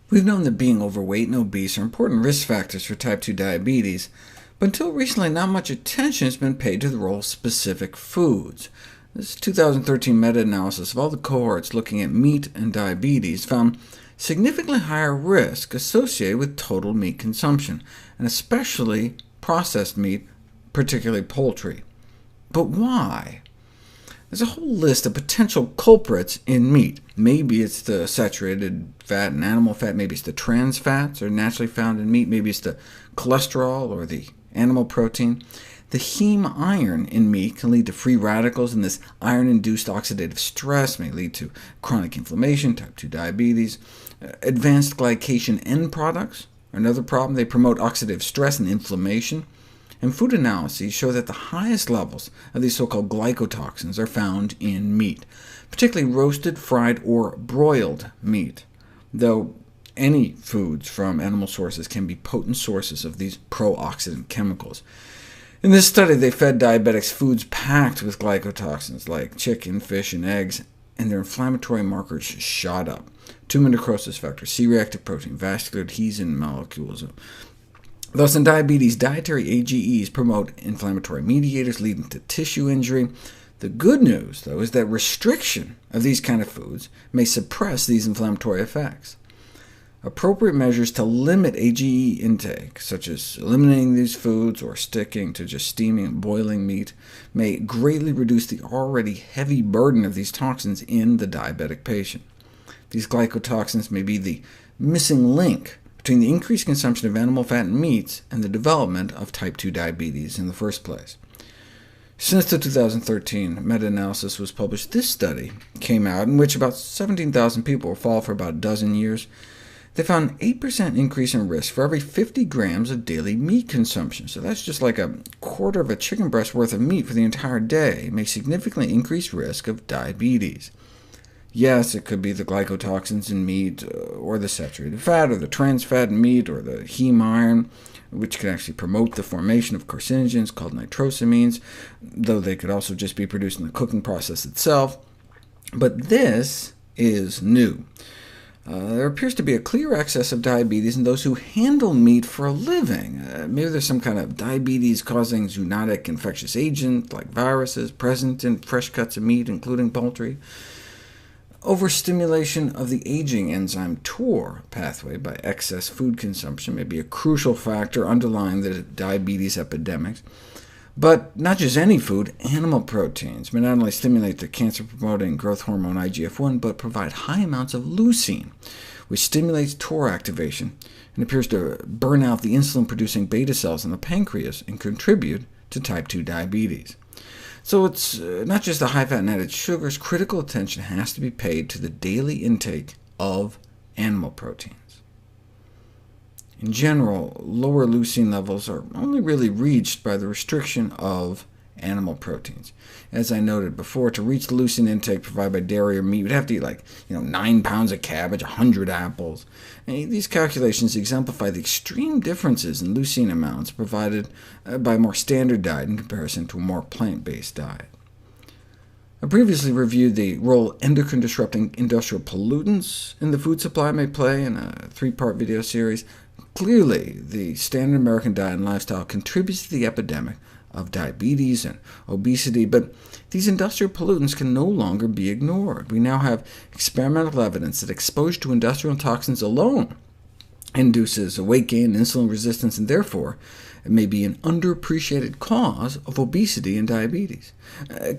We've known that being overweight and obese are important risk factors for type 2 diabetes, but until recently not much attention has been paid to the role of specific foods. This 2013 meta-analysis of all the cohorts looking at meat and diabetes found significantly higher risk associated with total meat consumption, and especially processed meat, particularly poultry. But why? There's a whole list of potential culprits in meat. Maybe it's the saturated fat and animal fat, maybe it's the trans fats are naturally found in meat, maybe it's the cholesterol or the animal protein. The heme iron in meat can lead to free radicals, and this iron-induced oxidative stress may lead to chronic inflammation, type 2 diabetes. Advanced glycation end products are another problem. They promote oxidative stress and inflammation. And food analyses show that the highest levels of these so-called glycotoxins are found in meat, particularly roasted, fried, or broiled meat, though any foods from animal sources can be potent sources of these pro-oxidant chemicals. In this study, they fed diabetics foods packed with glycotoxins, like chicken, fish, and eggs, and their inflammatory markers shot up. Tumor necrosis factor, C-reactive protein, vascular adhesion molecules. Thus, in diabetes, dietary AGEs promote inflammatory mediators, leading to tissue injury. The good news, though, is that restriction of these kind of foods may suppress these inflammatory effects. Appropriate measures to limit AGE intake, such as eliminating these foods or sticking to just steaming and boiling meat, may greatly reduce the already heavy burden of these toxins in the diabetic patient. These glycotoxins may be the missing link between the increased consumption of animal fat and meats and the development of type 2 diabetes in the first place. Since the 2013 meta-analysis was published, this study came out, in which about 17,000 people were followed for about a dozen years. They found an 8% increase in risk for every 50 grams of daily meat consumption. So that's just like a quarter of a chicken breast worth of meat for the entire day. It may significantly increase risk of diabetes. Yes, it could be the glycotoxins in meat, or the saturated fat, or the trans fat in meat, or the heme iron, which can actually promote the formation of carcinogens called nitrosamines, though they could also just be produced in the cooking process itself. But this is new. There appears to be a clear excess of diabetes in those who handle meat for a living. Maybe there's some kind of diabetes-causing zoonotic infectious agent, like viruses, present in fresh cuts of meat, including poultry. Overstimulation of the aging enzyme TOR pathway by excess food consumption may be a crucial factor underlying the diabetes epidemics. But not just any food, animal proteins may not only stimulate the cancer-promoting growth hormone IGF-1, but provide high amounts of leucine, which stimulates TOR activation and appears to burn out the insulin-producing beta cells in the pancreas and contribute to type 2 diabetes. So it's not just the high-fat and added sugars. Critical attention has to be paid to the daily intake of animal proteins. In general, lower leucine levels are only really reached by the restriction of animal proteins. As I noted before, to reach the leucine intake provided by dairy or meat, you'd have to eat 9 pounds of cabbage, 100 apples. And these calculations exemplify the extreme differences in leucine amounts provided by a more standard diet in comparison to a more plant-based diet. I previously reviewed the role endocrine-disrupting industrial pollutants in the food supply may play in a 3-part video series. Clearly, the standard American diet and lifestyle contributes to the epidemic of diabetes and obesity, but these industrial pollutants can no longer be ignored. We now have experimental evidence that exposure to industrial toxins alone induces weight gain, insulin resistance, and therefore it may be an underappreciated cause of obesity and diabetes.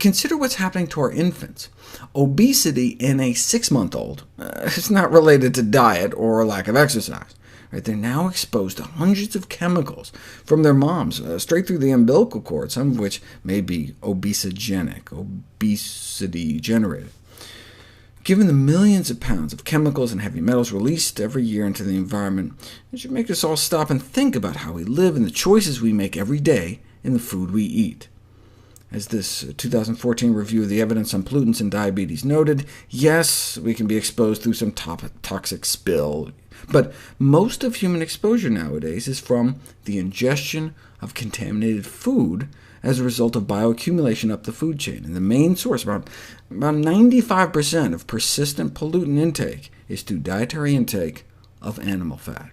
Consider what's happening to our infants. Obesity in a 6-month-old is not related to diet or lack of exercise. They're now exposed to hundreds of chemicals from their moms, straight through the umbilical cord, some of which may be obesogenic, obesity-generated. Given the millions of pounds of chemicals and heavy metals released every year into the environment, it should make us all stop and think about how we live and the choices we make every day in the food we eat. As this 2014 review of the evidence on pollutants and diabetes noted, yes, we can be exposed through some toxic spill, but most of human exposure nowadays is from the ingestion of contaminated food as a result of bioaccumulation up the food chain. And the main source, about 95% of persistent pollutant intake, is through dietary intake of animal fat.